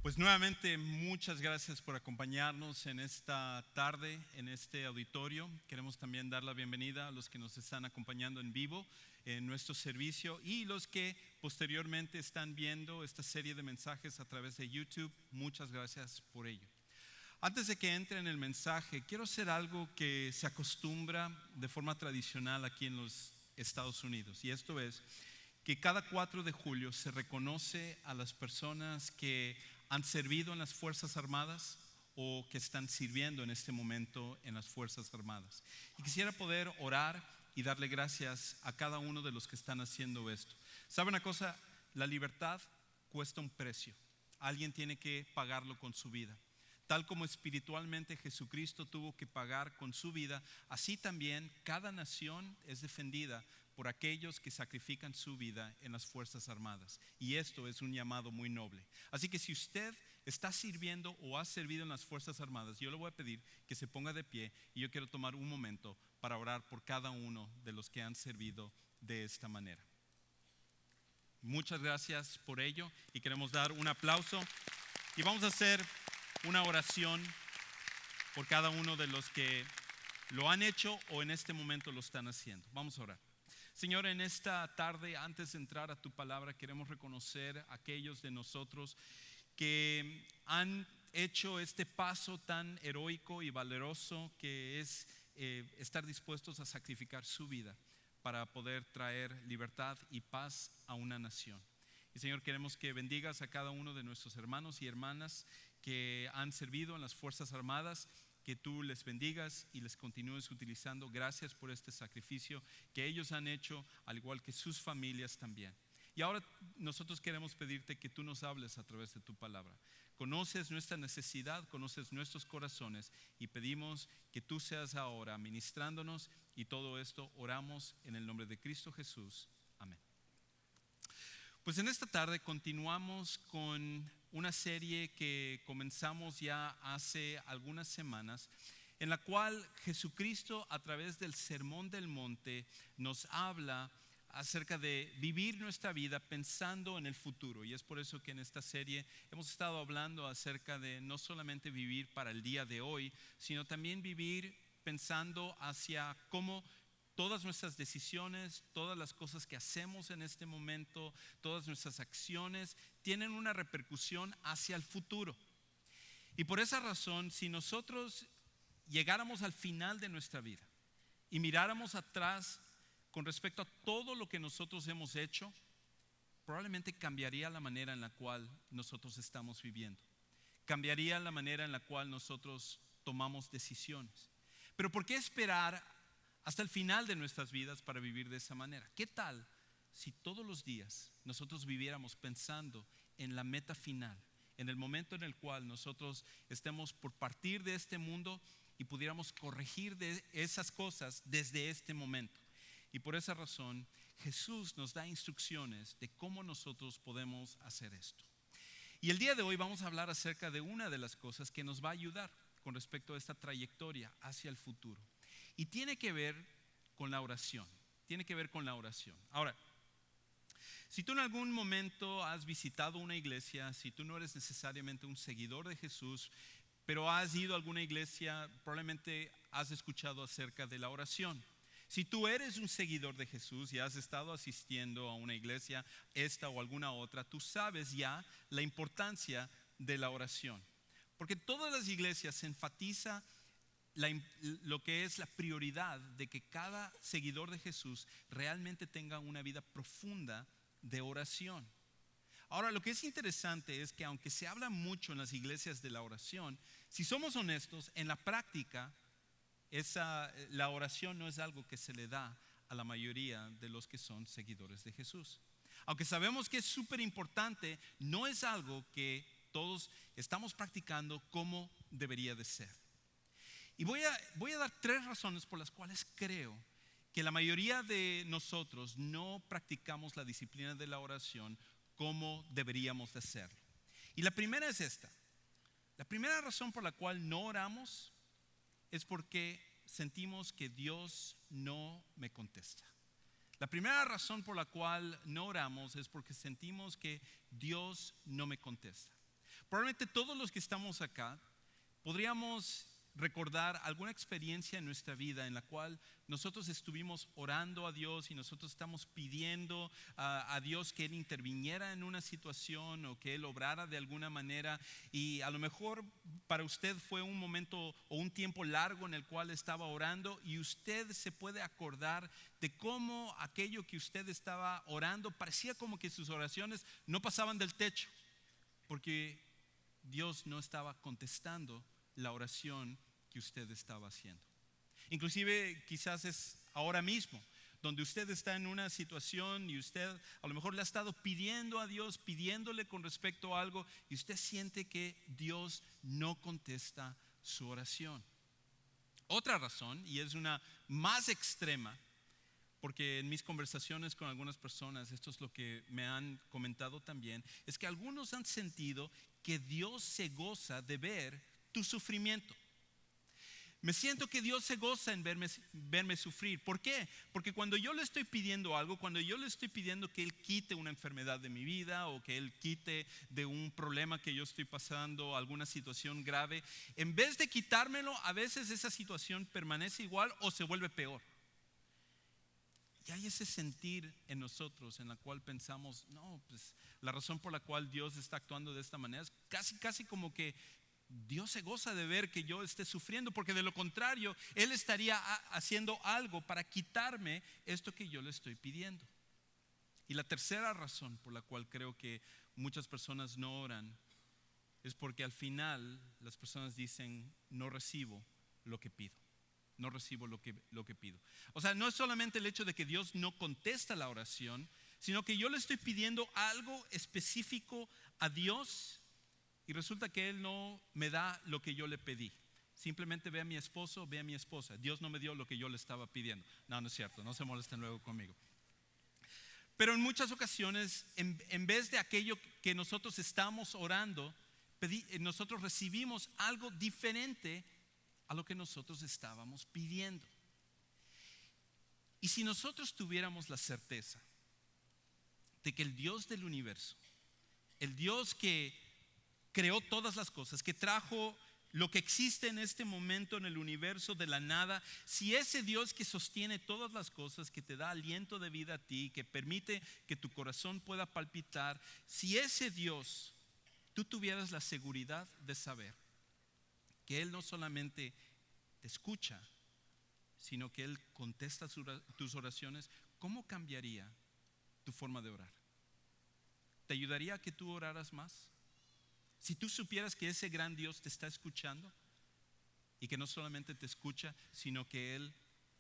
Pues nuevamente muchas gracias por acompañarnos en esta tarde, en este auditorio. Queremos también dar la bienvenida a los que nos están acompañando en vivo en nuestro servicio y los que posteriormente están viendo esta serie de mensajes a través de YouTube. Muchas gracias por ello. Antes de que entre en el mensaje, quiero hacer algo que se acostumbra de forma tradicional aquí en los Estados Unidos, y esto es que cada 4 de julio se reconoce a las personas que han servido en las Fuerzas Armadas o que están sirviendo en este momento en las Fuerzas Armadas. Y quisiera poder orar y darle gracias a cada uno de los que están haciendo esto. ¿Sabe una cosa? La libertad cuesta un precio. Alguien tiene que pagarlo con su vida. Tal como espiritualmente Jesucristo tuvo que pagar con su vida, así también cada nación es defendida por aquellos que sacrifican su vida en las Fuerzas Armadas. Y esto es un llamado muy noble. Así que si usted está sirviendo o ha servido en las Fuerzas Armadas, yo le voy a pedir que se ponga de pie y yo quiero tomar un momento para orar por cada uno de los que han servido de esta manera. Muchas gracias por ello y queremos dar un aplauso y vamos a hacer una oración por cada uno de los que lo han hecho o en este momento lo están haciendo. Vamos a orar. Señor, en esta tarde, antes de entrar a tu palabra, queremos reconocer a aquellos de nosotros que han hecho este paso tan heroico y valeroso que es estar dispuestos a sacrificar su vida para poder traer libertad y paz a una nación. Y Señor, queremos que bendigas a cada uno de nuestros hermanos y hermanas que han servido en las Fuerzas Armadas, que tú les bendigas y les continúes utilizando. Gracias por este sacrificio que ellos han hecho, al igual que sus familias también. Y ahora nosotros queremos pedirte que tú nos hables a través de tu palabra. Conoces nuestra necesidad, conoces nuestros corazones y pedimos que tú seas ahora ministrándonos, y todo esto oramos en el nombre de Cristo Jesús. Amén. Pues en esta tarde continuamos con una serie que comenzamos ya hace algunas semanas, en la cual Jesucristo, a través del Sermón del Monte, nos habla acerca de vivir nuestra vida pensando en el futuro. Y es por eso que en esta serie hemos estado hablando acerca de no solamente vivir para el día de hoy, sino también vivir pensando hacia cómo todas nuestras decisiones, todas las cosas que hacemos en este momento, todas nuestras acciones tienen una repercusión hacia el futuro. Y por esa razón, si nosotros llegáramos al final de nuestra vida y miráramos atrás con respecto a todo lo que nosotros hemos hecho, probablemente cambiaría la manera en la cual nosotros estamos viviendo. Cambiaría la manera en la cual nosotros tomamos decisiones. Pero ¿por qué esperar hasta el final de nuestras vidas para vivir de esa manera? ¿Qué tal si todos los días nosotros viviéramos pensando en la meta final, en el momento en el cual nosotros estemos por partir de este mundo y pudiéramos corregir de esas cosas desde este momento? Y por esa razón Jesús nos da instrucciones de cómo nosotros podemos hacer esto. Y el día de hoy vamos a hablar acerca de una de las cosas que nos va a ayudar con respecto a esta trayectoria hacia el futuro. Y tiene que ver con la oración. Tiene que ver con la oración. Ahora, si tú en algún momento has visitado una iglesia, si tú no eres necesariamente un seguidor de Jesús, pero has ido a alguna iglesia, probablemente has escuchado acerca de la oración. Si tú eres un seguidor de Jesús y has estado asistiendo a una iglesia, esta o alguna otra, tú sabes ya la importancia de la oración. Porque todas las iglesias se enfatiza lo que es la prioridad de que cada seguidor de Jesús realmente tenga una vida profunda de oración. Ahora, lo que es interesante es que aunque se habla mucho en las iglesias de la oración, si somos honestos, en la práctica la oración no es algo que se le da a la mayoría de los que son seguidores de Jesús. Aunque sabemos que es súper importante, no es algo que todos estamos practicando como debería de ser. Y voy a dar 3 razones por las cuales creo que la mayoría de nosotros no practicamos la disciplina de la oración como deberíamos de hacerlo. Y la primera es esta. La primera razón por la cual no oramos es porque sentimos que Dios no me contesta. La primera razón por la cual no oramos es porque sentimos que Dios no me contesta. Probablemente todos los que estamos acá podríamos recordar alguna experiencia en nuestra vida en la cual nosotros estuvimos orando a Dios y nosotros estamos pidiendo a Dios que Él interviniera en una situación o que Él obrara de alguna manera, y a lo mejor para usted fue un momento o un tiempo largo en el cual estaba orando y usted se puede acordar de cómo aquello que usted estaba orando parecía como que sus oraciones no pasaban del techo, porque Dios no estaba contestando la oración que usted estaba haciendo. Inclusive quizás es ahora mismo donde usted está en una situación y usted a lo mejor le ha estado pidiendo a Dios, pidiéndole con respecto a algo, y usted siente que Dios no contesta su oración. Otra razón, y es una más extrema, porque en mis conversaciones con algunas personas, esto es lo que me han comentado también, es que algunos han sentido que Dios se goza de ver tu sufrimiento. Me siento que Dios se goza en verme sufrir. ¿Por qué? Porque cuando yo le estoy pidiendo algo, cuando yo le estoy pidiendo que Él quite una enfermedad de mi vida o que Él quite de un problema que yo estoy pasando, alguna situación grave, en vez de quitármelo, a veces esa situación permanece igual o se vuelve peor. Y hay ese sentir en nosotros en la cual pensamos, no, pues la razón por la cual Dios está actuando de esta manera es casi como que Dios se goza de ver que yo esté sufriendo, porque de lo contrario Él estaría haciendo algo para quitarme esto que yo le estoy pidiendo. Y la tercera razón por la cual creo que muchas personas no oran es porque al final las personas dicen, no recibo lo que pido. No recibo lo que pido. O sea, no es solamente el hecho de que Dios no contesta la oración, sino que yo le estoy pidiendo algo específico a Dios y resulta que Él no me da lo que yo le pedí. Simplemente ve a mi esposo, ve a mi esposa. Dios no me dio lo que yo le estaba pidiendo. No, no es cierto, no se molesten luego conmigo. Pero en muchas ocasiones, en vez de aquello que nosotros estamos orando, nosotros recibimos algo diferente a lo que nosotros estábamos pidiendo. Y si nosotros tuviéramos la certeza de que el Dios del universo, el Dios que creó todas las cosas, que trajo lo que existe en este momento en el universo de la nada, si ese Dios que sostiene todas las cosas, que te da aliento de vida a ti, que permite que tu corazón pueda palpitar, si ese Dios, tú tuvieras la seguridad de saber que Él no solamente te escucha, sino que Él contesta tus oraciones, ¿cómo cambiaría tu forma de orar? ¿Te ayudaría a que tú oraras más? Si tú supieras que ese gran Dios te está escuchando y que no solamente te escucha, sino que Él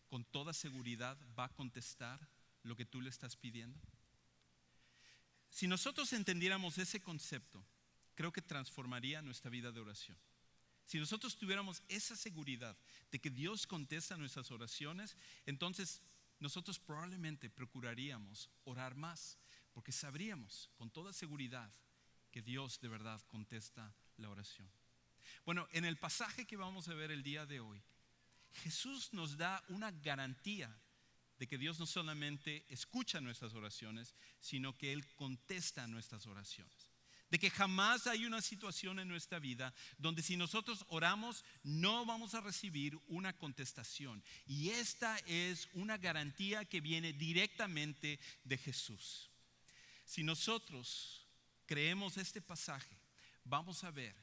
con toda seguridad va a contestar lo que tú le estás pidiendo. Si nosotros entendiéramos ese concepto, creo que transformaría nuestra vida de oración. Si nosotros tuviéramos esa seguridad de que Dios contesta nuestras oraciones, entonces nosotros probablemente procuraríamos orar más, porque sabríamos con toda seguridad que Dios de verdad contesta la oración. Bueno, en el pasaje que vamos a ver el día de hoy, Jesús nos da una garantía de que Dios no solamente escucha nuestras oraciones, sino que Él contesta nuestras oraciones. De que jamás hay una situación en nuestra vida donde si nosotros oramos no vamos a recibir una contestación. Y esta es una garantía que viene directamente de Jesús. Si nosotros creemos este pasaje, vamos a ver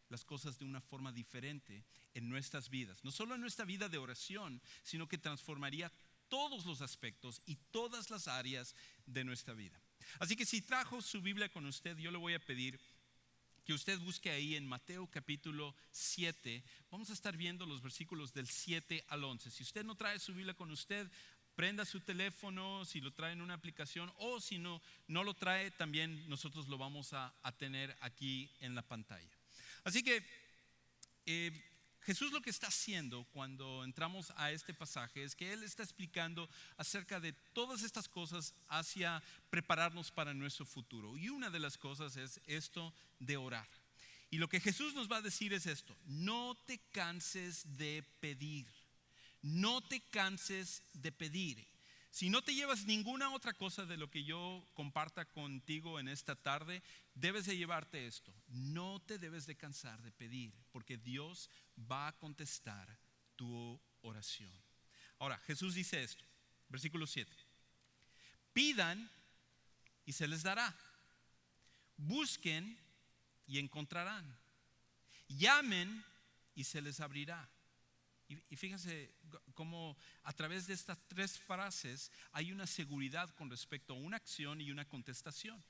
las cosas de una forma diferente en nuestras vidas. No solo en nuestra vida de oración, sino que transformaría todos los aspectos y todas las áreas de nuestra vida. Así que si trajo su Biblia con usted, yo le voy a pedir que usted busque ahí en Mateo capítulo 7. Vamos a estar viendo los versículos del 7 al 11. Si usted no trae su Biblia con usted, prenda su teléfono, si lo trae en una aplicación, o si no lo trae, también nosotros lo vamos a tener aquí en la pantalla. Así que Jesús lo que está haciendo cuando entramos a este pasaje es que Él está explicando acerca de todas estas cosas hacia prepararnos para nuestro futuro. Y una de las cosas es esto de orar. Y lo que Jesús nos va a decir es esto: no te canses de pedir. No te canses de pedir. Si no te llevas ninguna otra cosa de lo que yo comparta contigo en esta tarde, debes de llevarte esto. No te debes de cansar de pedir, porque Dios va a contestar tu oración. Ahora, Jesús dice esto, versículo 7. Pidan y se les dará. Busquen y encontrarán. Llamen y se les abrirá. Y fíjense cómo a través de estas tres frases hay una seguridad con respecto a una acción y una contestación.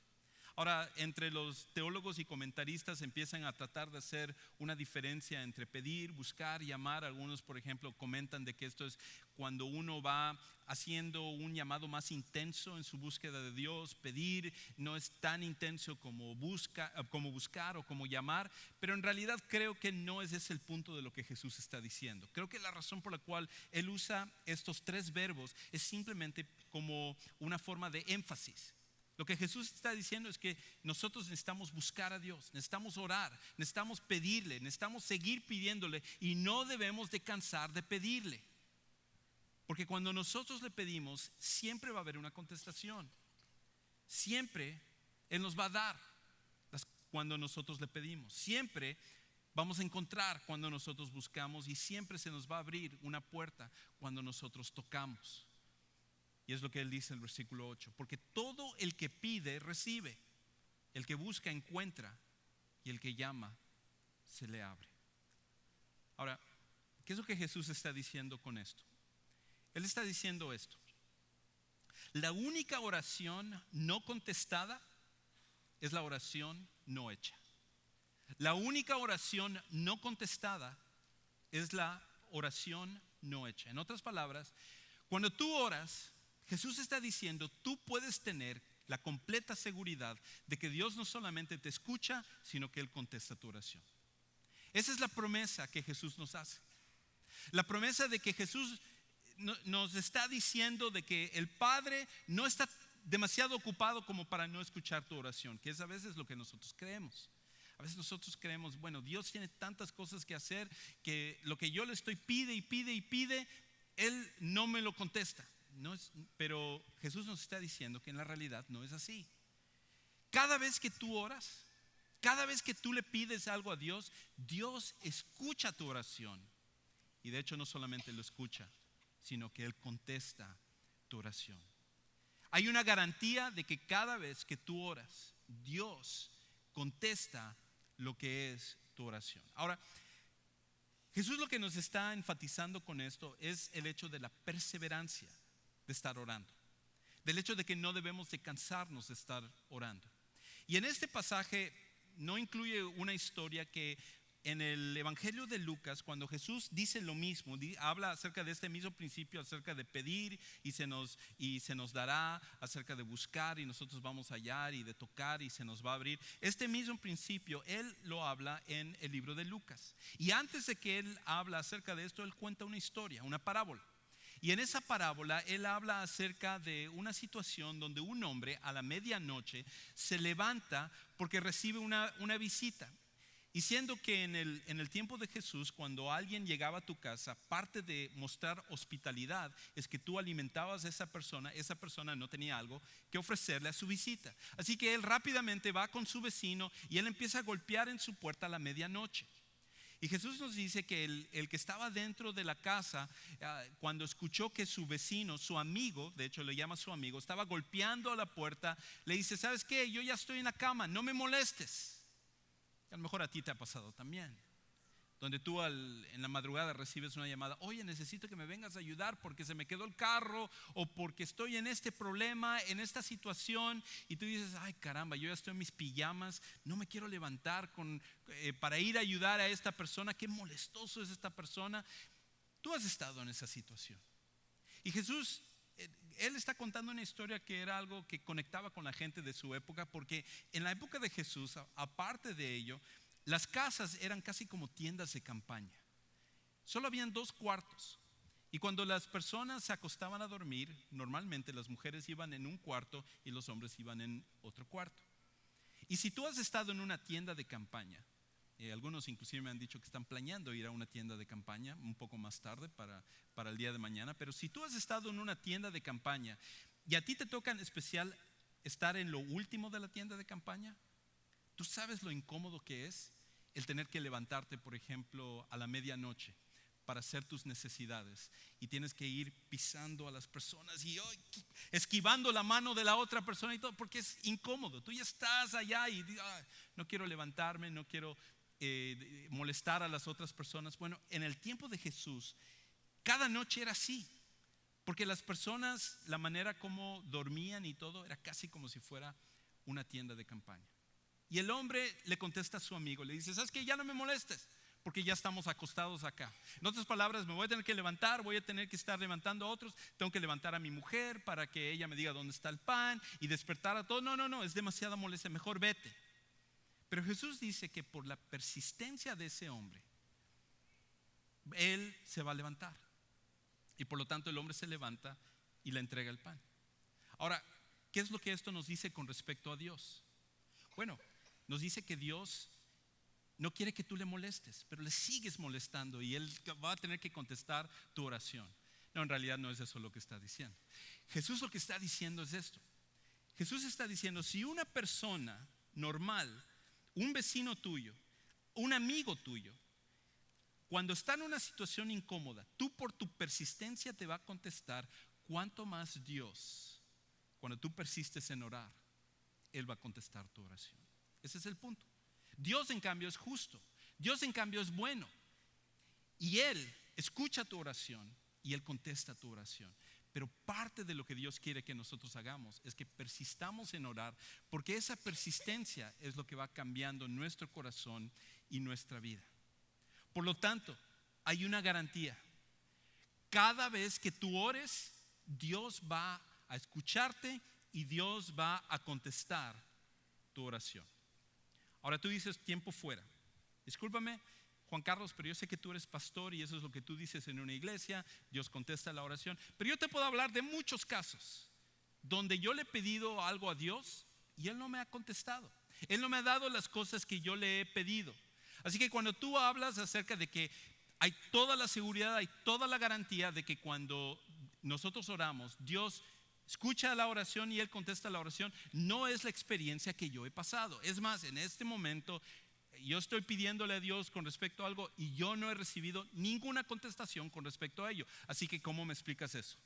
Ahora, entre los teólogos y comentaristas empiezan a tratar de hacer una diferencia entre pedir, buscar, llamar. Algunos, por ejemplo, comentan de que esto es cuando uno va haciendo un llamado más intenso en su búsqueda de Dios. Pedir no es tan intenso como buscar o como llamar, pero en realidad creo que no es ese el punto de lo que Jesús está diciendo. Creo que la razón por la cual Él usa estos tres verbos es simplemente como una forma de énfasis. Lo que Jesús está diciendo es que nosotros necesitamos buscar a Dios, necesitamos orar, necesitamos pedirle, necesitamos seguir pidiéndole y no debemos de cansar de pedirle. Porque cuando nosotros le pedimos, siempre va a haber una contestación. Siempre Él nos va a dar cuando nosotros le pedimos. Siempre vamos a encontrar cuando nosotros buscamos y siempre se nos va a abrir una puerta cuando nosotros tocamos. Y es lo que Él dice en el versículo 8. Porque todo el que pide, recibe. El que busca, encuentra. Y el que llama, se le abre. Ahora, ¿qué es lo que Jesús está diciendo con esto? Él está diciendo esto. La única oración no contestada es la oración no hecha. La única oración no contestada es la oración no hecha. En otras palabras, cuando tú oras, Jesús está diciendo, tú puedes tener la completa seguridad de que Dios no solamente te escucha, sino que Él contesta tu oración. Esa es la promesa que Jesús nos hace. La promesa de que Jesús nos está diciendo de que el Padre no está demasiado ocupado como para no escuchar tu oración, que es a veces lo que nosotros creemos. A veces nosotros creemos, bueno, Dios tiene tantas cosas que hacer que lo que yo le estoy pide y pide y pide, Él no me lo contesta. Pero Jesús nos está diciendo que en la realidad no es así. Cada vez que tú oras, cada vez que tú le pides algo a Dios, Dios escucha tu oración. Y de hecho no solamente lo escucha, sino que Él contesta tu oración. Hay una garantía de que cada vez que tú oras, Dios contesta lo que es tu oración. Ahora, Jesús lo que nos está enfatizando con esto es el hecho de la perseverancia de estar orando, del hecho de que no debemos de cansarnos de estar orando. Y en este pasaje no incluye una historia que en el Evangelio de Lucas, cuando Jesús dice lo mismo, habla acerca de este mismo principio, acerca de pedir y se nos dará, acerca de buscar y nosotros vamos a hallar, y de tocar y se nos va a abrir. Este mismo principio Él lo habla en el libro de Lucas. Y antes de que Él habla acerca de esto, Él cuenta una historia, una parábola. Y en esa parábola Él habla acerca de una situación donde un hombre a la medianoche se levanta porque recibe una visita. Y siendo que en el tiempo de Jesús, cuando alguien llegaba a tu casa, parte de mostrar hospitalidad es que tú alimentabas a esa persona no tenía algo que ofrecerle a su visita. Así que él rápidamente va con su vecino y él empieza a golpear en su puerta a la medianoche. Y Jesús nos dice que el que estaba dentro de la casa, cuando escuchó que su vecino, su amigo, de hecho le llama su amigo, estaba golpeando a la puerta, le dice, ¿sabes qué? Yo ya estoy en la cama, no me molestes. A lo mejor a ti te ha pasado también, donde tú en la madrugada recibes una llamada, oye, necesito que me vengas a ayudar porque se me quedó el carro o porque estoy en este problema, en esta situación, y tú dices, ay caramba, yo ya estoy en mis pijamas, no me quiero levantar para ir a ayudar a esta persona, qué molestoso es esta persona. Tú has estado en esa situación. Y Jesús, Él está contando una historia que era algo que conectaba con la gente de su época, porque en la época de Jesús, aparte de ello, las casas eran casi como tiendas de campaña. Solo habían 2 cuartos. Y cuando las personas se acostaban a dormir, normalmente las mujeres iban en un cuarto y los hombres iban en otro cuarto. Y si tú has estado en una tienda de campaña, Algunos inclusive me han dicho que están planeando ir a una tienda de campaña un poco más tarde para el día de mañana. Pero si tú has estado en una tienda de campaña y a ti te toca en especial estar en lo último de la tienda de campaña, tú sabes lo incómodo que es el tener que levantarte, por ejemplo, a la medianoche para hacer tus necesidades y tienes que ir pisando a las personas y esquivando la mano de la otra persona y todo, porque es incómodo. Tú ya estás allá y no quiero levantarme, no quiero molestar a las otras personas. Bueno, en el tiempo de Jesús, cada noche era así, porque las personas, la manera como dormían y todo, era casi como si fuera una tienda de campaña. Y el hombre le contesta a su amigo, le dice: ¿sabes qué? Ya no me molestes, porque ya estamos acostados acá. En otras palabras, me voy a tener que levantar, voy a tener que estar levantando a otros, tengo que levantar a mi mujer para que ella me diga dónde está el pan y despertar a todos. No, es demasiada molestia, mejor vete. Pero Jesús dice que por la persistencia de ese hombre, él se va a levantar. Y por lo tanto el hombre se levanta y le entrega el pan. Ahora, ¿qué es lo que esto nos dice con respecto a Dios? Bueno, nos dice que Dios no quiere que tú le molestes, pero le sigues molestando y Él va a tener que contestar tu oración. No, en realidad no es eso lo que está diciendo. Jesús lo que está diciendo es esto. Jesús está diciendo: si una persona normal, un vecino tuyo, un amigo tuyo, cuando está en una situación incómoda, tú por tu persistencia te va a contestar, ¿cuánto más Dios, cuando tú persistes en orar, Él va a contestar tu oración? Ese es el punto. Dios en cambio es justo, Dios en cambio es bueno, y Él escucha tu oración y Él contesta tu oración. Pero parte de lo que Dios quiere que nosotros hagamos es que persistamos en orar, porque esa persistencia es lo que va cambiando nuestro corazón y nuestra vida. Por lo tanto, hay una garantía: cada vez que tú ores, Dios va a escucharte y Dios va a contestar tu oración. Ahora tú dices: tiempo fuera. Discúlpame, Juan Carlos, pero yo sé que tú eres pastor y eso es lo que tú dices en una iglesia, Dios contesta la oración. Pero yo te puedo hablar de muchos casos donde yo le he pedido algo a Dios y Él no me ha contestado. Él no me ha dado las cosas que yo le he pedido. Así que cuando tú hablas acerca de que hay toda la seguridad, hay toda la garantía de que cuando nosotros oramos, Dios escucha la oración y Él contesta la oración, no es la experiencia que yo he pasado. Es más, en este momento yo estoy pidiéndole a Dios con respecto a algo y yo no he recibido ninguna contestación con respecto a ello. Así que ¿cómo me explicas eso?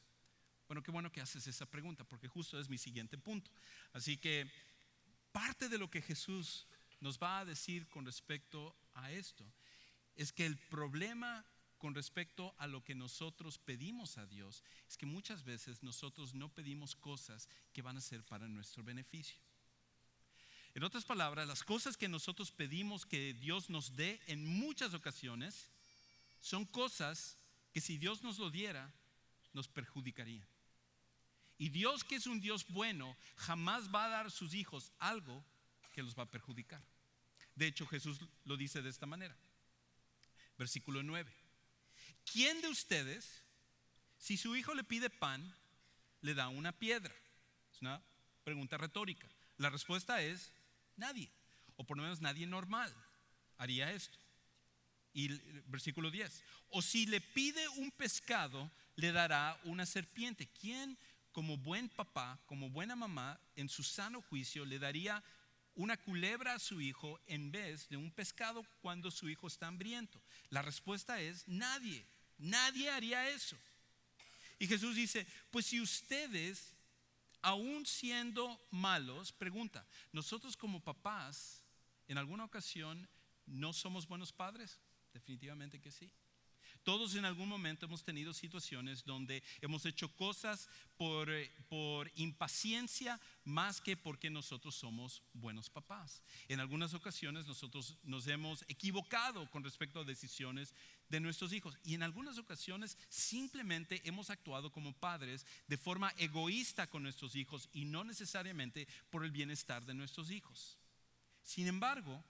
Bueno, qué bueno que haces esa pregunta, porque justo es mi siguiente punto. Así que parte de lo que Jesús nos va a decir con respecto a esto es que el problema con respecto a lo que nosotros pedimos a Dios es que muchas veces nosotros no pedimos cosas que van a ser para nuestro beneficio. En otras palabras, las cosas que nosotros pedimos que Dios nos dé en muchas ocasiones son cosas que si Dios nos lo diera, nos perjudicarían. Y Dios, que es un Dios bueno, jamás va a dar a sus hijos algo que los va a perjudicar. De hecho, Jesús lo dice de esta manera. Versículo 9. ¿Quién de ustedes, si su hijo le pide pan, le da una piedra? Es una pregunta retórica. La respuesta es: nadie, o por lo menos nadie normal haría esto. Y versículo 10. O si le pide un pescado, le dará una serpiente. ¿Quién, como buen papá, como buena mamá, en su sano juicio, le daría una culebra a su hijo en vez de un pescado cuando su hijo está hambriento? La respuesta es: nadie. Nadie haría eso. Y Jesús dice: pues si ustedes, aún siendo malos, pregunta, ¿nosotros como papás en alguna ocasión no somos buenos padres? Definitivamente que sí. Todos en algún momento hemos tenido situaciones donde hemos hecho cosas por impaciencia más que porque nosotros somos buenos papás. En algunas ocasiones nosotros nos hemos equivocado con respecto a decisiones de nuestros hijos y en algunas ocasiones simplemente hemos actuado como padres de forma egoísta con nuestros hijos y no necesariamente por el bienestar de nuestros hijos. Sin embargo,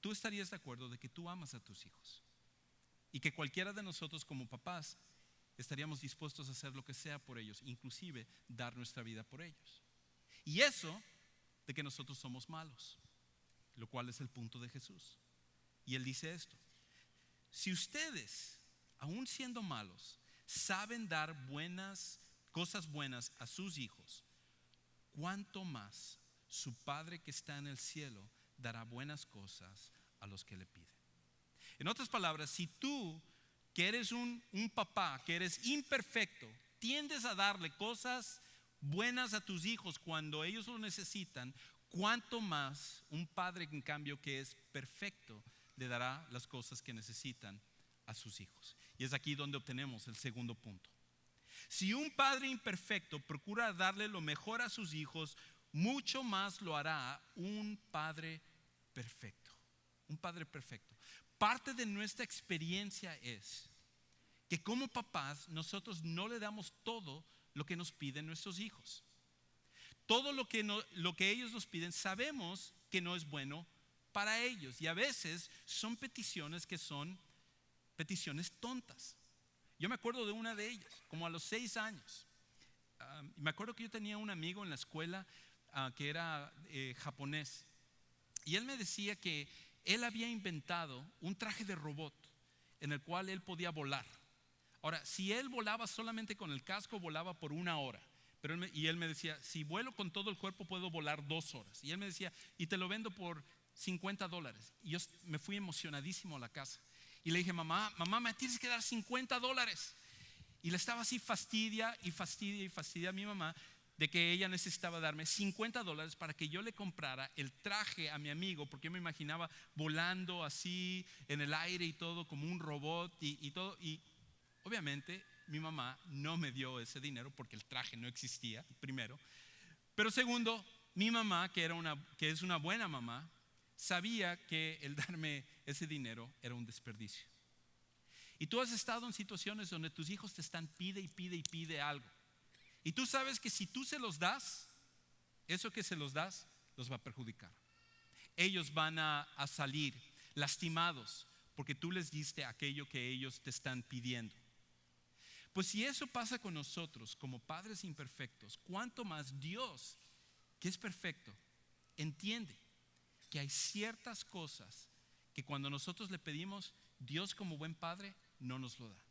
tú estarías de acuerdo de que tú amas a tus hijos y que cualquiera de nosotros como papás estaríamos dispuestos a hacer lo que sea por ellos, inclusive dar nuestra vida por ellos. Y eso de que nosotros somos malos, lo cual es el punto de Jesús. Y él dice esto: si ustedes, aun siendo malos, saben dar cosas buenas a sus hijos, ¿cuánto más su Padre que está en el cielo dará buenas cosas a los que le piden? En otras palabras, si tú, que eres un papá, que eres imperfecto, tiendes a darle cosas buenas a tus hijos cuando ellos lo necesitan, ¿cuánto más un padre, en cambio, que es perfecto, le dará las cosas que necesitan a sus hijos? Y es aquí donde obtenemos el segundo punto. Si un padre imperfecto procura darle lo mejor a sus hijos, mucho más lo hará un padre perfecto. Un padre perfecto. Parte de nuestra experiencia es que como papás nosotros no le damos todo lo que nos piden nuestros hijos. Todo lo que ellos nos piden sabemos que no es bueno para ellos, y a veces son peticiones que son peticiones tontas. Yo me acuerdo de una de ellas, como a los 6 años. Me acuerdo que yo tenía un amigo en la escuela que era japonés, y él me decía que él había inventado un traje de robot en el cual él podía volar. Ahora, si él volaba solamente con el casco, volaba por 1 hora. Y él me decía, si vuelo con todo el cuerpo puedo volar 2 horas. Y él me decía, y te lo vendo por $50. Y yo me fui emocionadísimo a la casa. Y le dije, mamá, me tienes que dar $50. Y le estaba así fastidia a mi mamá de que ella necesitaba darme $50 para que yo le comprara el traje a mi amigo, porque yo me imaginaba volando así en el aire y todo como un robot y todo. Y obviamente mi mamá no me dio ese dinero porque el traje no existía, primero. Pero segundo, mi mamá, que es una buena mamá, sabía que el darme ese dinero era un desperdicio. Y tú has estado en situaciones donde tus hijos te están pide algo, y tú sabes que si tú se los das, eso que se los das los va a perjudicar. Ellos van a salir lastimados porque tú les diste aquello que ellos te están pidiendo. Pues si eso pasa con nosotros como padres imperfectos, ¿cuánto más Dios, que es perfecto, entiende que hay ciertas cosas que cuando nosotros le pedimos, Dios como buen padre no nos lo da?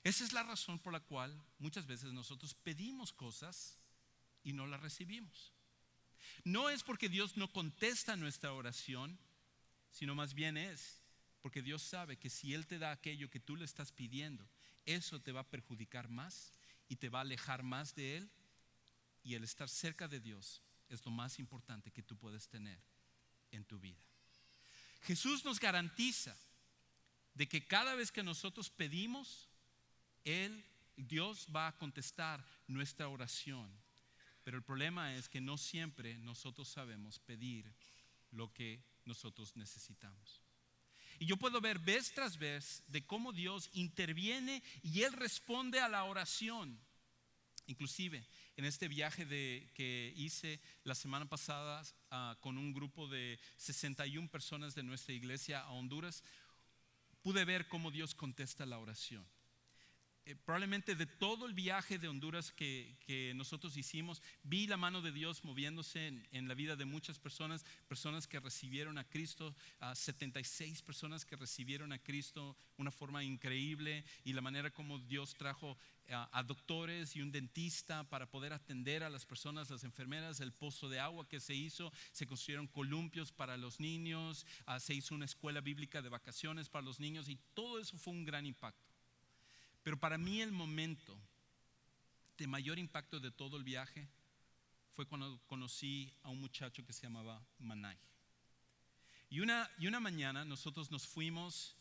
Esa es la razón por la cual muchas veces nosotros pedimos cosas y no las recibimos. No es porque Dios no contesta nuestra oración, sino más bien es porque Dios sabe que si Él te da aquello que tú le estás pidiendo, eso te va a perjudicar más y te va a alejar más de Él. Y el estar cerca de Dios es lo más importante que tú puedes tener en tu vida. Jesús nos garantiza de que cada vez que nosotros pedimos, Dios va a contestar nuestra oración. Pero el problema es que no siempre nosotros sabemos pedir lo que nosotros necesitamos. Y yo puedo ver vez tras vez de cómo Dios interviene y Él responde a la oración. Inclusive en este viaje que hice la semana pasada con un grupo de 61 personas de nuestra iglesia a Honduras, pude ver cómo Dios contesta la oración. Probablemente de todo el viaje de Honduras que nosotros hicimos, vi la mano de Dios moviéndose en la vida de muchas personas que recibieron a Cristo, 76 personas que recibieron a Cristo de una forma increíble, y la manera como Dios trajo a doctores y un dentista para poder atender a las personas, las enfermeras, el pozo de agua que se hizo, se construyeron columpios para los niños, se hizo una escuela bíblica de vacaciones para los niños, y todo eso fue un gran impacto. Pero para mí el momento de mayor impacto de todo el viaje fue cuando conocí a un muchacho que se llamaba Manay. Y una mañana nosotros nos fuimos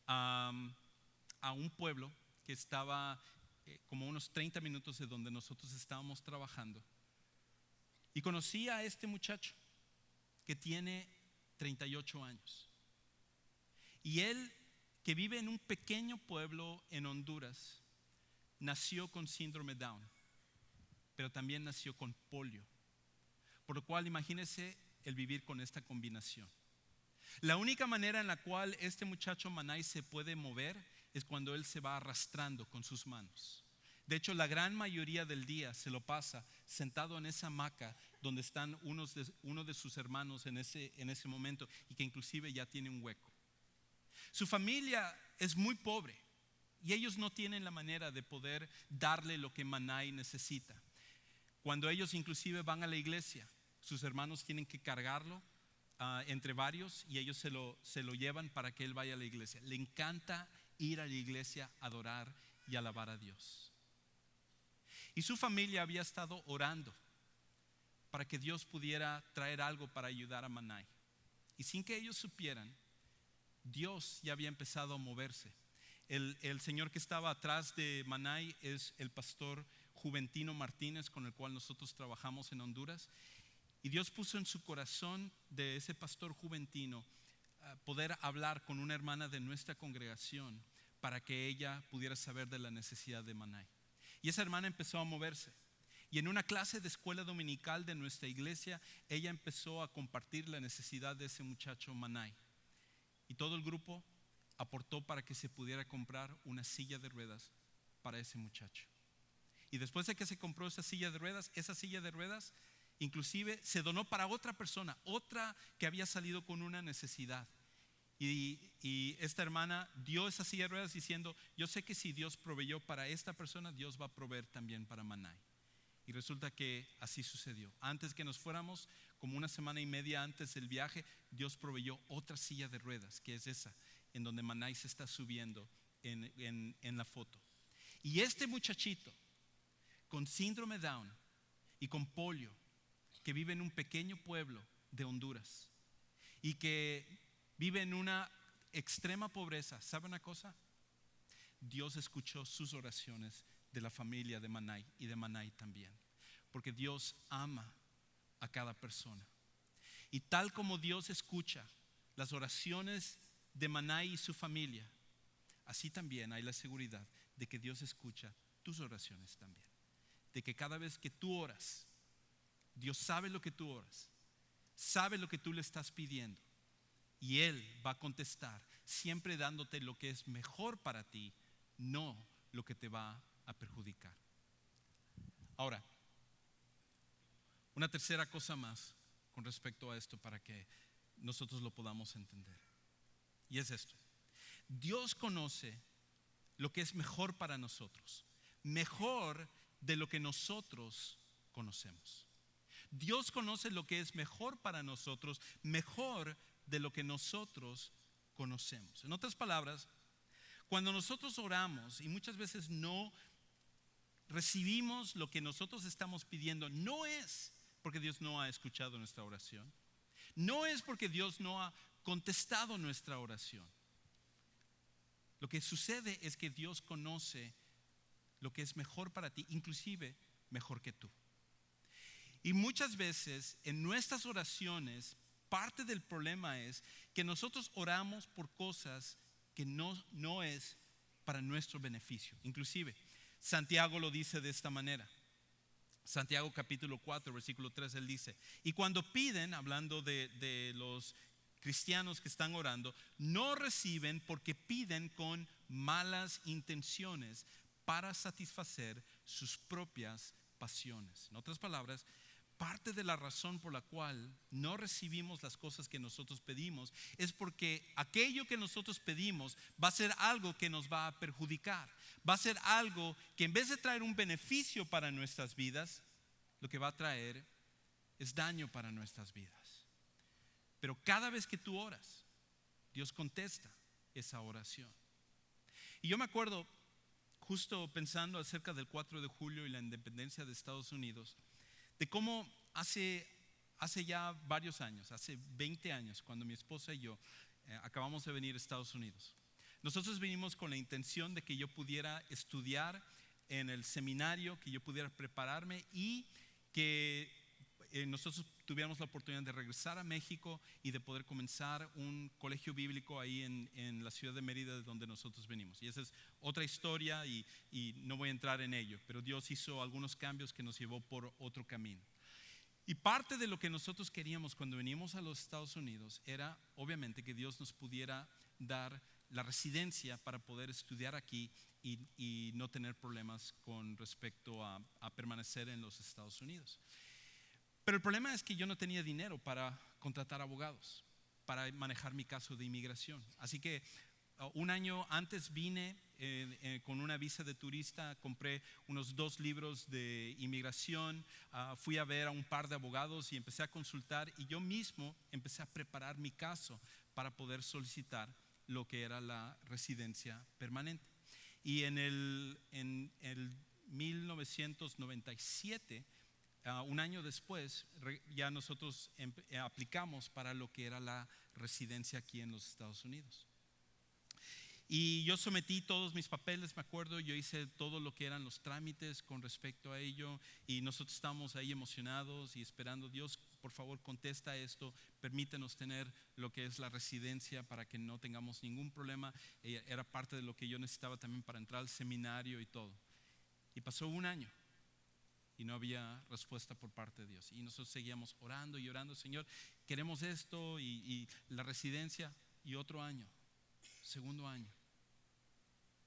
a un pueblo que estaba como unos 30 minutos de donde nosotros estábamos trabajando. Y conocí a este muchacho que tiene 38 años. Y él, que vive en un pequeño pueblo en Honduras, nació con síndrome Down, pero también nació con polio. Por lo cual imagínese el vivir con esta combinación. La única manera en la cual este muchacho Manay se puede mover es cuando él se va arrastrando con sus manos. De hecho, la gran mayoría del día se lo pasa sentado en esa hamaca donde están uno de sus hermanos en ese momento, y que inclusive ya tiene un hueco. Su familia es muy pobre y ellos no tienen la manera de poder darle lo que Manai necesita. Cuando ellos inclusive van a la iglesia, sus hermanos tienen que cargarlo entre varios y ellos se lo llevan para que él vaya a la iglesia. Le encanta ir a la iglesia, adorar y alabar a Dios. Y su familia había estado orando para que Dios pudiera traer algo para ayudar a Manai. Y sin que ellos supieran, Dios ya había empezado a moverse. El señor que estaba atrás de Manai es el pastor Juventino Martínez, con el cual nosotros trabajamos en Honduras. Y Dios puso en su corazón de ese pastor Juventino poder hablar con una hermana de nuestra congregación para que ella pudiera saber de la necesidad de Manai. Y esa hermana empezó a moverse. Y en una clase de escuela dominical de nuestra iglesia, ella empezó a compartir la necesidad de ese muchacho Manai. Y todo el grupo aportó para que se pudiera comprar una silla de ruedas para ese muchacho. Y después de que se compró esa silla de ruedas inclusive se donó para otra persona, otra que había salido con una necesidad. Y esta hermana dio esa silla de ruedas diciendo: yo sé que si Dios proveyó para esta persona, Dios va a proveer también para Manai. Y resulta que así sucedió. Antes que nos fuéramos, como una semana y media antes del viaje, Dios proveyó otra silla de ruedas, que es esa, en donde Manai se está subiendo en la foto. Y este muchachito con síndrome Down y con polio, que vive en un pequeño pueblo de Honduras y que vive en una extrema pobreza, ¿sabe una cosa? Dios escuchó sus oraciones de la familia de Manai y de Manai también, porque Dios ama a cada persona. Y tal como Dios escucha las oraciones de Manai y su familia, así también hay la seguridad de que Dios escucha tus oraciones también. De que cada vez que tú oras, Dios sabe lo que tú oras, sabe lo que tú le estás pidiendo, y Él va a contestar, siempre dándote lo que es mejor para ti, no lo que te va a perjudicar. Ahora, una tercera cosa más con respecto a esto para que nosotros lo podamos entender. Y es esto: Dios conoce lo que es mejor para nosotros, mejor de lo que nosotros conocemos. Dios conoce lo que es mejor para nosotros, mejor de lo que nosotros conocemos. En otras palabras, cuando nosotros oramos y muchas veces no recibimos lo que nosotros estamos pidiendo, no es porque Dios no ha escuchado nuestra oración, no es porque Dios no ha contestado nuestra oración. Lo que sucede es que Dios conoce lo que es mejor para ti, inclusive mejor que tú. Y muchas veces en nuestras oraciones, parte del problema es que nosotros oramos por cosas que no es para nuestro beneficio. Inclusive Santiago lo dice de esta manera. Santiago capítulo 4 versículo 3, él dice: y cuando piden, hablando de los cristianos que están orando, no reciben porque piden con malas intenciones para satisfacer sus propias pasiones. En otras palabras, parte de la razón por la cual no recibimos las cosas que nosotros pedimos es porque aquello que nosotros pedimos va a ser algo que nos va a perjudicar. Va a ser algo que en vez de traer un beneficio para nuestras vidas, lo que va a traer es daño para nuestras vidas. Pero cada vez que tú oras, Dios contesta esa oración. Y yo me acuerdo, justo pensando acerca del 4 de julio y la independencia de Estados Unidos, de cómo hace ya varios años, hace 20 años, cuando mi esposa y yo acabamos de venir a Estados Unidos, nosotros vinimos con la intención de que yo pudiera estudiar en el seminario, que yo pudiera prepararme y que nosotros tuviéramos la oportunidad de regresar a México y de poder comenzar un colegio bíblico ahí en la ciudad de Mérida, de donde nosotros venimos. Y esa es otra historia y no voy a entrar en ello, pero Dios hizo algunos cambios que nos llevó por otro camino. Y parte de lo que nosotros queríamos cuando venimos a los Estados Unidos era obviamente que Dios nos pudiera dar la residencia para poder estudiar aquí y no tener problemas con respecto a permanecer en los Estados Unidos. Pero el problema es que yo no tenía dinero para contratar abogados, para manejar mi caso de inmigración. Así que un año antes vine con una visa de turista, compré unos 2 libros de inmigración, fui a ver a un par de abogados y empecé a consultar, y yo mismo empecé a preparar mi caso para poder solicitar lo que era la residencia permanente. Y en el 1997, un año después, ya nosotros aplicamos para lo que era la residencia aquí en los Estados Unidos. Y yo sometí todos mis papeles, me acuerdo, yo hice todo lo que eran los trámites con respecto a ello, y nosotros estábamos ahí emocionados y esperando: Dios, por favor, contesta esto, permítenos tener lo que es la residencia para que no tengamos ningún problema. Era parte de lo que yo necesitaba también para entrar al seminario y todo. Y pasó un año y no había respuesta por parte de Dios, y nosotros seguíamos orando y orando: Señor, queremos esto y la residencia. Y otro año, segundo año,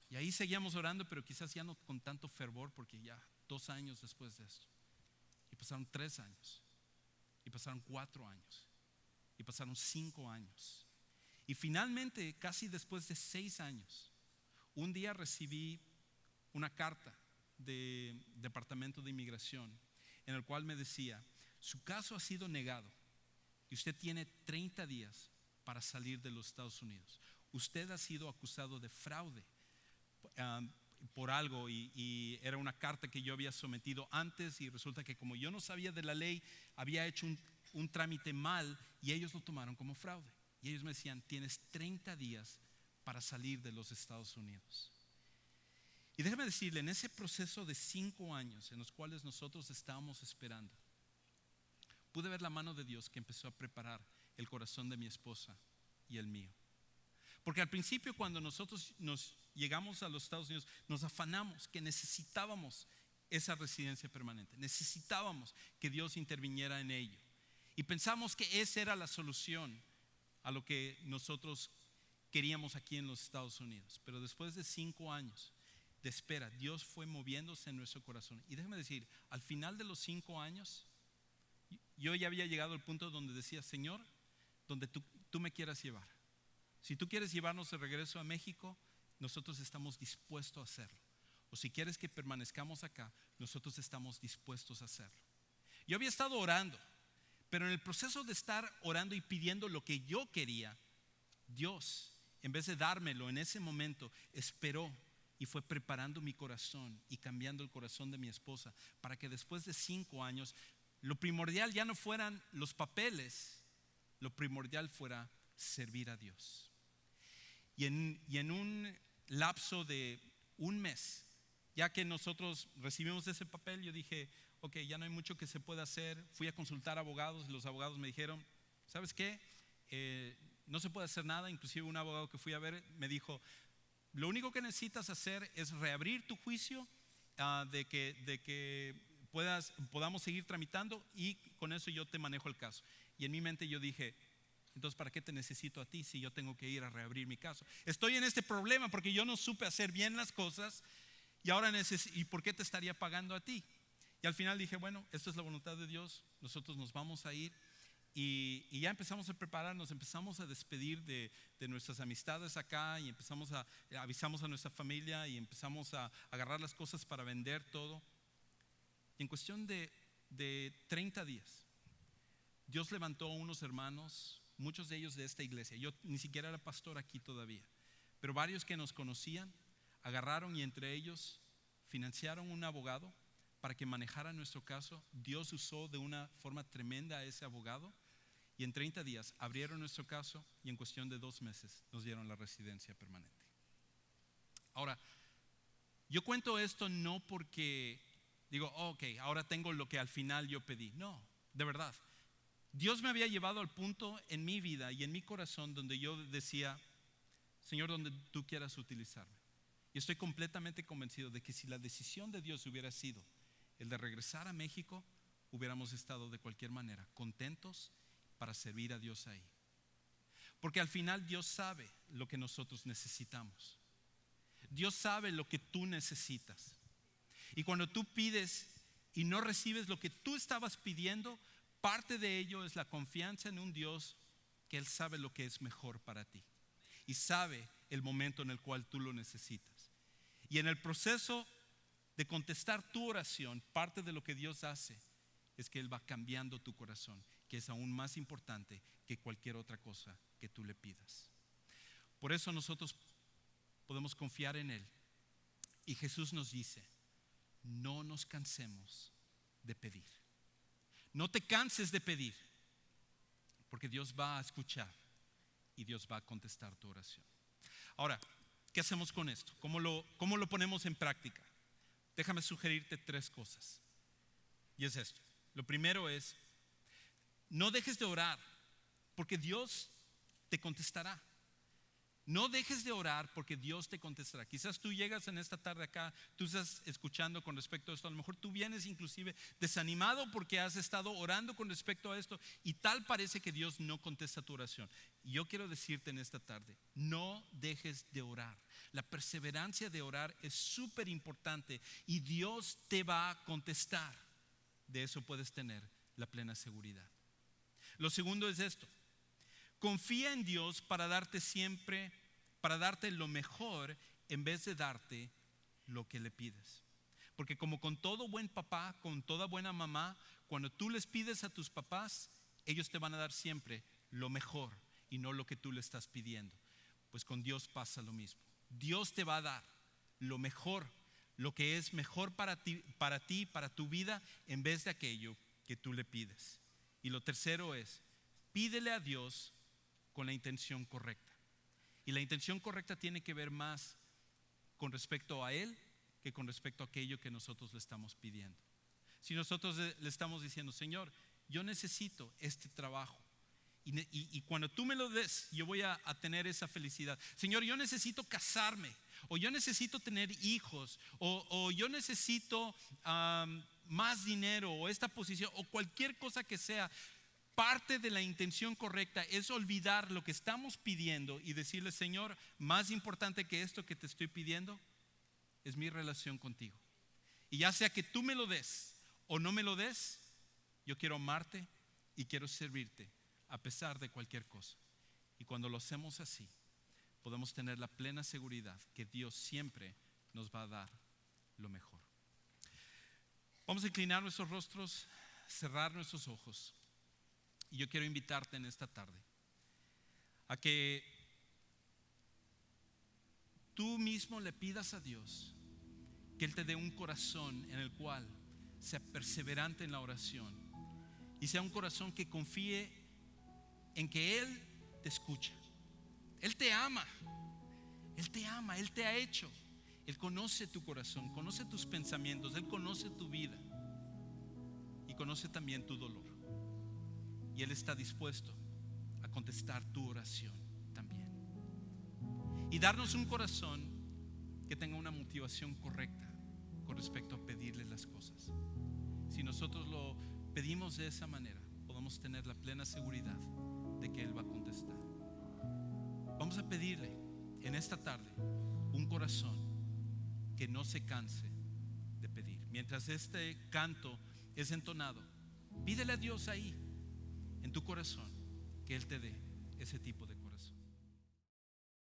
y ahí seguíamos orando, pero quizás ya no con tanto fervor, porque ya 2 años después de esto, y pasaron 3 años, y pasaron 4 años, y pasaron 5 años, y finalmente, casi después de 6 años, un día recibí una carta del Departamento de Inmigración, en el cual me decía: su caso ha sido negado y usted tiene 30 días para salir de los Estados Unidos. Usted ha sido acusado de fraude por algo, y era una carta que yo había sometido antes, y resulta que como yo no sabía de la ley, había hecho un trámite mal, y ellos lo tomaron como fraude. Y ellos me decían: tienes 30 días para salir de los Estados Unidos. Y déjame decirle, en ese proceso de 5 años en los cuales nosotros estábamos esperando, pude ver la mano de Dios que empezó a preparar el corazón de mi esposa y el mío. Porque al principio, cuando nosotros nos llegamos a los Estados Unidos, nos afanamos que necesitábamos esa residencia permanente, necesitábamos que Dios interviniera en ello, y pensamos que esa era la solución a lo que nosotros queríamos aquí en los Estados Unidos. Pero después de 5 años de espera, Dios fue moviéndose en nuestro corazón. Y déjame decir, al final de los 5 años, yo ya había llegado al punto donde decía: Señor, donde tú me quieras llevar, si tú quieres llevarnos de regreso a México, nosotros estamos dispuestos a hacerlo. O si quieres que permanezcamos acá, nosotros estamos dispuestos a hacerlo. Yo había estado orando, pero en el proceso de estar orando y pidiendo lo que yo quería, Dios, en vez de dármelo en ese momento, esperó y fue preparando mi corazón y cambiando el corazón de mi esposa, para que después de 5 años, lo primordial ya no fueran los papeles, lo primordial fuera servir a Dios. Y en un lapso de un mes, ya que nosotros recibimos ese papel, yo dije: ok, ya no hay mucho que se pueda hacer. Fui a consultar abogados, y los abogados me dijeron: ¿sabes qué? No se puede hacer nada. Inclusive un abogado que fui a ver me dijo: lo único que necesitas hacer es reabrir tu juicio, de que podamos seguir tramitando, y con eso yo te manejo el caso. Y en mi mente yo dije: entonces, ¿para qué te necesito a ti si yo tengo que ir a reabrir mi caso? Estoy en este problema porque yo no supe hacer bien las cosas, y ahora ¿y por qué te estaría pagando a ti? Y al final dije: bueno, esto es la voluntad de Dios, nosotros nos vamos a ir. Y ya empezamos a prepararnos, empezamos a despedir de nuestras amistades acá, y avisamos a nuestra familia, y empezamos a agarrar las cosas para vender todo. Y en cuestión de 30 días, Dios levantó a unos hermanos, muchos de ellos de esta iglesia. Yo ni siquiera era pastor aquí todavía, pero varios que nos conocían agarraron, y entre ellos financiaron un abogado para que manejara nuestro caso. Dios usó de una forma tremenda a ese abogado, y en 30 días abrieron nuestro caso, y en cuestión de 2 meses nos dieron la residencia permanente. Ahora, yo cuento esto no porque digo: ok, ahora tengo lo que al final yo pedí. No, de verdad, Dios me había llevado al punto en mi vida y en mi corazón donde yo decía: Señor, donde tú quieras utilizarme. Y estoy completamente convencido de que si la decisión de Dios hubiera sido el de regresar a México, hubiéramos estado de cualquier manera contentos para servir a Dios ahí. Porque al final Dios sabe lo que nosotros necesitamos. Dios sabe lo que tú necesitas. Y cuando tú pides y no recibes lo que tú estabas pidiendo, parte de ello es la confianza en un Dios que Él sabe lo que es mejor para ti. y sabe el momento en el cual tú lo necesitas. Y en el proceso de contestar tu oración, parte de lo que Dios hace es que Él va cambiando tu corazón, que es aún más importante que cualquier otra cosa que tú le pidas. Por eso nosotros podemos confiar en Él. Y Jesús nos dice: no nos cansemos de pedir. No te canses de pedir, porque Dios va a escuchar y Dios va a contestar tu oración. Ahora, ¿qué hacemos con esto? ¿Cómo lo ponemos en práctica? Déjame sugerirte 3 cosas. Y es esto. Lo primero es: no dejes de orar, porque Dios te contestará. No dejes de orar, porque Dios te contestará. Quizás tú llegas en esta tarde acá, tú estás escuchando con respecto a esto. A lo mejor tú vienes inclusive desanimado porque has estado orando con respecto a esto, y tal parece que Dios no contesta tu oración. Y yo quiero decirte en esta tarde: no dejes de orar. La perseverancia de orar es súper importante y Dios te va a contestar. De eso puedes tener la plena seguridad. Lo segundo es esto: confía en Dios para darte lo mejor en vez de darte lo que le pides. Porque como con todo buen papá, con toda buena mamá, cuando tú les pides a tus papás, ellos te van a dar siempre lo mejor y no lo que tú le estás pidiendo. Pues con Dios pasa lo mismo. Dios te va a dar lo mejor, lo que es mejor para ti, para tu vida, en vez de aquello que tú le pides. Y lo tercero es: pídele a Dios con la intención correcta. Y la intención correcta tiene que ver más con respecto a Él que con respecto a aquello que nosotros le estamos pidiendo. Si nosotros le estamos diciendo: Señor, yo necesito este trabajo, y cuando tú me lo des, yo voy a tener esa felicidad. Señor, yo necesito casarme, o yo necesito tener hijos, o yo necesito más dinero, o esta posición, o cualquier cosa que sea. Parte de la intención correcta es olvidar lo que estamos pidiendo y decirle: Señor, más importante que esto que te estoy pidiendo es mi relación contigo. Y ya sea que tú me lo des o no me lo des, yo quiero amarte y quiero servirte a pesar de cualquier cosa. Y cuando lo hacemos así, podemos tener la plena seguridad que Dios siempre nos va a dar lo mejor. Vamos a inclinar nuestros rostros, cerrar nuestros ojos. Y yo quiero invitarte en esta tarde a que tú mismo le pidas a Dios que Él te dé un corazón en el cual sea perseverante en la oración, y sea un corazón que confíe en que Él te escucha. Él te ama, Él te ama, Él te ha hecho. Él conoce tu corazón, conoce tus pensamientos, Él conoce tu vida y conoce también tu dolor. Y Él está dispuesto a contestar tu oración también. Y darnos un corazón que tenga una motivación correcta con respecto a pedirle las cosas. Si nosotros lo pedimos de esa manera, podemos tener la plena seguridad de que Él va a contestar. Vamos a pedirle en esta tarde un corazón que no se canse de pedir. Mientras este canto es entonado, pídele a Dios ahí en tu corazón que Él te dé ese tipo de corazón.